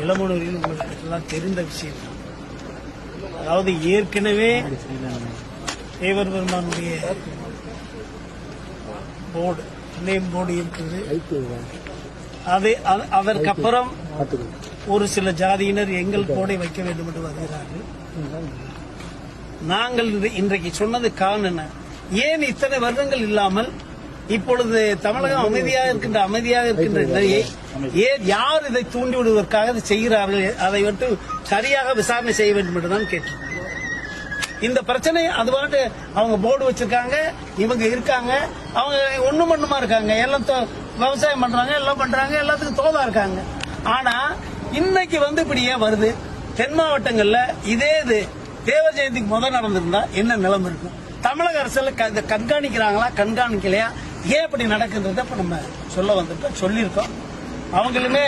இளமனூரில் உங்களுக்கு எல்லாம் தெரிந்த விஷயம். அதாவது ஏற்கனவே தேவர் பெருமானுடைய போர்டு, நேம் போர்டு இருக்குது. அதற்கப்புறம் ஒரு சில ஜாதியினர் எங்கள் போர்டை வைக்க வேண்டும் என்று வருகிறார்கள். நாங்கள் இன்றைக்கு சொன்னது காரணம் என்ன? ஏன் இத்தனை வருடங்கள் இல்லாமல் இப்பொழுது தமிழகம் அமைதியாக இருக்கின்ற நிலையை ஏன் யார் இதை தூண்டி விடுவதற்காக செய்கிறார்கள்? அதை வந்து சரியாக விசாரணை செய்ய வேண்டும் என்றுதான் கேட்டிருக்கோம். இந்த பிரச்சனை அதுபாட்டு அவங்க போர்டு வச்சிருக்காங்க, இவங்க இருக்காங்க, அவங்க ஒண்ணுமா இருக்காங்க, எல்லாம் விவசாயம் பண்றாங்க, எல்லாம் பண்றாங்க, எல்லாத்துக்கும் தோதா இருக்காங்க. ஆனா இன்னைக்கு வந்து இப்படி ஏன் வருது? தென் மாவட்டங்கள்ல இதே இது தேவர் ஜெயந்திக்கு முதல் நடந்திருந்தா என்ன நிலைமை இருக்கும்? தமிழக அரசுல கண்காணிக்கிறாங்களா, கண்காணிக்கலையா, ஏன் இப்படி நடக்குன்றத இப்ப நம்ம சொல்ல வந்துட்டோம், சொல்லியிருக்கோம். அவங்களுமே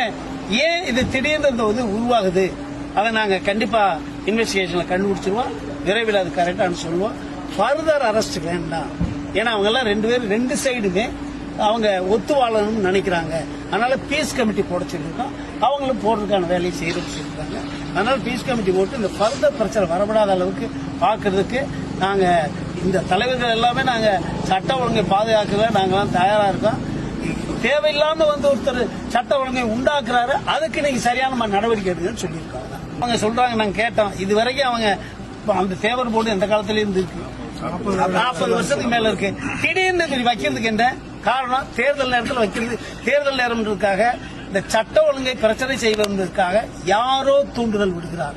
ஏன் இது திடீர்னு இந்த இது உருவாகுது, அதை நாங்க கண்டிப்பா இன்வெஸ்டிகேஷன்ல கண்டுபிடிச்சிருவோம். விரைவில் அது கரெக்டானு சொல்லுவோம். ஃபர்தர் அரெஸ்ட் வேண்டாம். ஏன்னா அவங்க எல்லாம் ரெண்டு சைடுமே அவங்க ஒத்து வாழணும்னு நினைக்கிறாங்க. அதனால பீஸ் கமிட்டி போட சொல்லியிருக்கோம். அவங்களும் போடுறதுக்கான வேலையை செய்யணும்னு சொல்லியிருக்காங்க. அதனால பீஸ் கமிட்டி போட்டு இந்த ஃபர்தர் பிரச்சனை வரப்படாத அளவுக்கு பாக்குறதுக்கு நாங்க இந்த தலைவர்கள் எல்லாமே நாங்க சட்ட ஒழுங்கை பாதுகாக்க நாங்கெல்லாம் தயாரா இருக்கோம். தேவையில்லாம வந்து ஒருத்தர் சட்ட ஒழுங்கை உண்டாக்குறாரு, அதுக்கு இன்னைக்கு சரியான நடவடிக்கை எடுக்குன்னு சொல்லியிருக்காங்க. அவங்க சொல்றாங்க, நாங்க கேட்டோம், இது வரைக்கும் அவங்க அந்த தேவர் போர்டு எந்த காலத்துல இருந்து இருக்கு, 40 வருஷத்துக்கு மேல இருக்கு. திடீர்னு வைக்கிறதுக்கு என்ன காரணம்? தேர்தல் நேரத்தில் வைக்கிறது. தேர்தல் நேரம்ன்றதுக்காக இந்த சட்ட ஒழுங்கை பிரச்சனை செய்வதற்காக யாரோ தூண்டுதல் விடுகிறார்.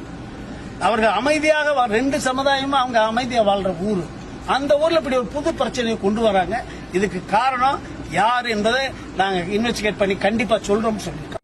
அவர்கள் அமைதியாக ரெண்டு சமுதாயமும் அவங்க அமைதியா வாழ்ற ஊரு, அந்த ஊர்ல இப்படி ஒரு புது பிரச்சனையை கொண்டு வராங்க. இதுக்கு காரணம் யார் என்பதை நாங்க இன்வெஸ்டிகேட் பண்ணி கண்டிப்பா சொல்றோம் சொல்லியிருக்கோம்.